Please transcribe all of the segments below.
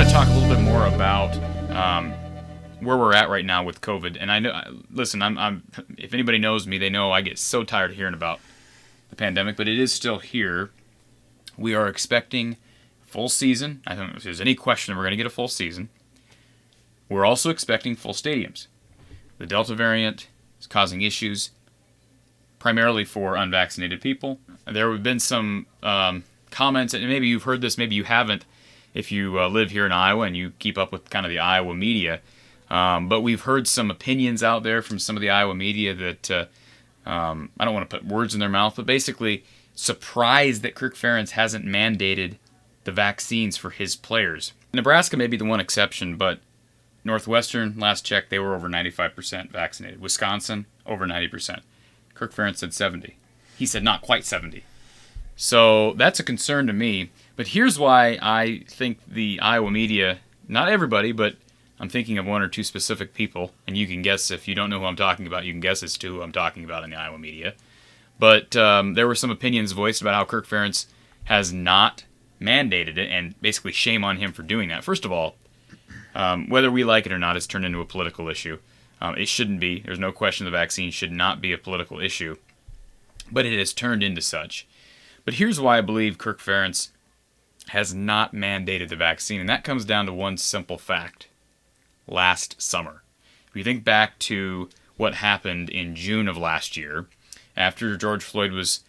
want to talk a little bit more about where we're at right now with COVID. And I know, listen, I'm if anybody knows me, they know I get so tired of hearing about the pandemic, but it is still here. We are expecting full season. I don't know if there's any question we're going to get a full season. We're also expecting full stadiums. The Delta variant is causing issues, primarily for unvaccinated people. There have been some comments, and maybe you've heard this, maybe you haven't, if you live here in Iowa and you keep up with kind of the Iowa media. But we've heard some opinions out there from some of the Iowa media that, I don't want to put words in their mouth, but basically surprised that Kirk Ferentz hasn't mandated the vaccines for his players. Nebraska may be the one exception, but Northwestern, last check, they were over 95% vaccinated. Wisconsin, over 90%. Kirk Ferentz said 70. He said not quite 70. So that's a concern to me. But here's why I think the Iowa media, not everybody, but I'm thinking of one or two specific people, and you can guess, if you don't know who I'm talking about, you can guess as to who I'm talking about in the Iowa media. But there were some opinions voiced about how Kirk Ferentz has not mandated it, and basically shame on him for doing that. First of all, whether we like it or not, it's turned into a political issue. It shouldn't be. There's no question the vaccine should not be a political issue. But it has turned into such. But here's why I believe Kirk Ferentz has not mandated the vaccine, and that comes down to one simple fact. Last summer. If you think back to what happened in June of last year, after George Floyd was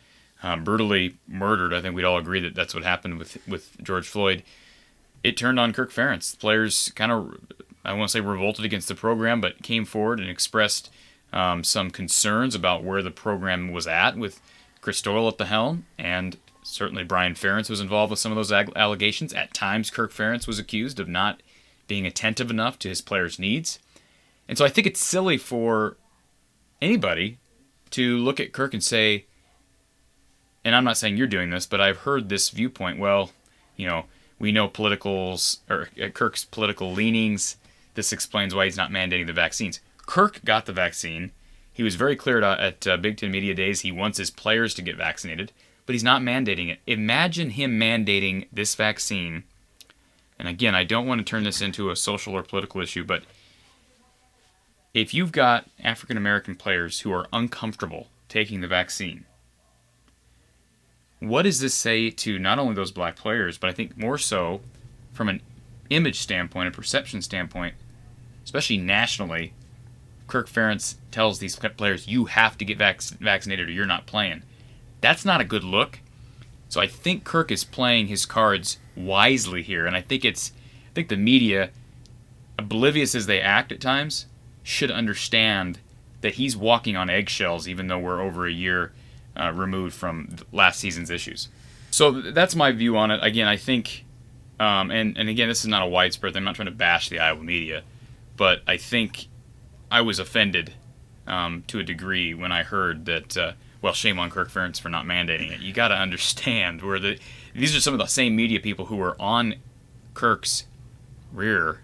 brutally murdered, I think we'd all agree that that's what happened with George Floyd. It turned on Kirk Ferentz. Players kind of, I won't say revolted against the program, but came forward and expressed some concerns about where the program was at with Chris Doyle at the helm, and certainly Brian Ferentz was involved with some of those allegations. At times, Kirk Ferentz was accused of not being attentive enough to his players' needs. And so I think it's silly for anybody to look at Kirk and say, and I'm not saying you're doing this, but I've heard this viewpoint, well, you know, we know Kirk's political leanings. This explains why he's not mandating the vaccines. Kirk got the vaccine. He was very clear at Big Ten Media Days he wants his players to get vaccinated, but he's not mandating it. Imagine him mandating this vaccine. And again, I don't want to turn this into a social or political issue, but if you've got African American players who are uncomfortable taking the vaccine, what does this say to not only those black players, but I think more so from an image standpoint, a perception standpoint, especially nationally? Kirk Ferentz tells these players, you have to get vaccinated or you're not playing. That's not a good look. So I think Kirk is playing his cards wisely here, and I think the media, oblivious as they act at times, should understand that he's walking on eggshells, even though we're over a year removed from last season's issues. So that's my view on it. Again, I think, and again, this is not a widespread thing. I'm not trying to bash the Iowa media, but I think I was offended to a degree when I heard that, well, shame on Kirk Ferentz for not mandating it. You got to understand these are some of the same media people who were on Kirk's rear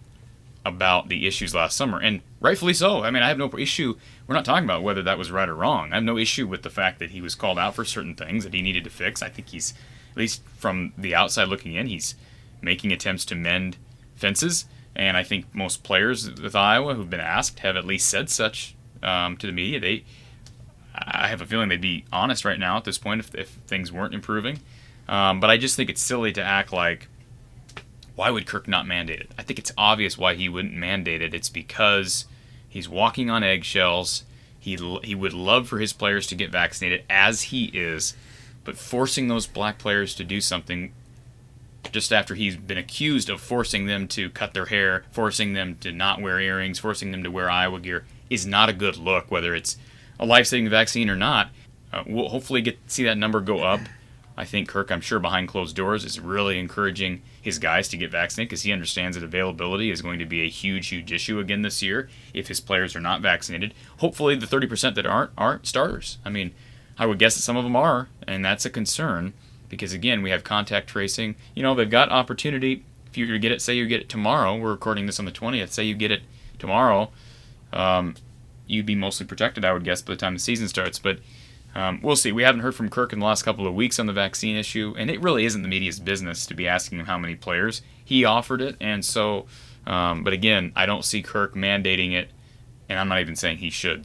about the issues last summer, and rightfully so. I mean, I have no issue. We're not talking about whether that was right or wrong. I have no issue with the fact that he was called out for certain things that he needed to fix. I think he's, at least from the outside looking in, he's making attempts to mend fences, and I think most players with Iowa who've been asked have at least said such to the media. I have a feeling they'd be honest right now at this point if things weren't improving. But I just think it's silly to act like, why would Kirk not mandate it? I think it's obvious why he wouldn't mandate it. It's because he's walking on eggshells. He would love for his players to get vaccinated, as he is, but forcing those black players to do something just after he's been accused of forcing them to cut their hair, forcing them to not wear earrings, forcing them to wear Iowa gear, is not a good look, whether it's a life-saving vaccine or not. We'll hopefully see that number go up. I think Kirk, I'm sure behind closed doors, is really encouraging his guys to get vaccinated because he understands that availability is going to be a huge, huge issue again this year if his players are not vaccinated. Hopefully the 30% that aren't starters. I mean, I would guess that some of them are, and that's a concern because, again, we have contact tracing. You know, they've got opportunity. If you get it, say you get it tomorrow. We're recording this on the 20th. Say you get it tomorrow. You'd be mostly protected, I would guess, by the time the season starts. But We'll see. We haven't heard from Kirk in the last couple of weeks on the vaccine issue, and it really isn't the media's business to be asking him how many players. He offered it, and so, but again, I don't see Kirk mandating it, and I'm not even saying he should.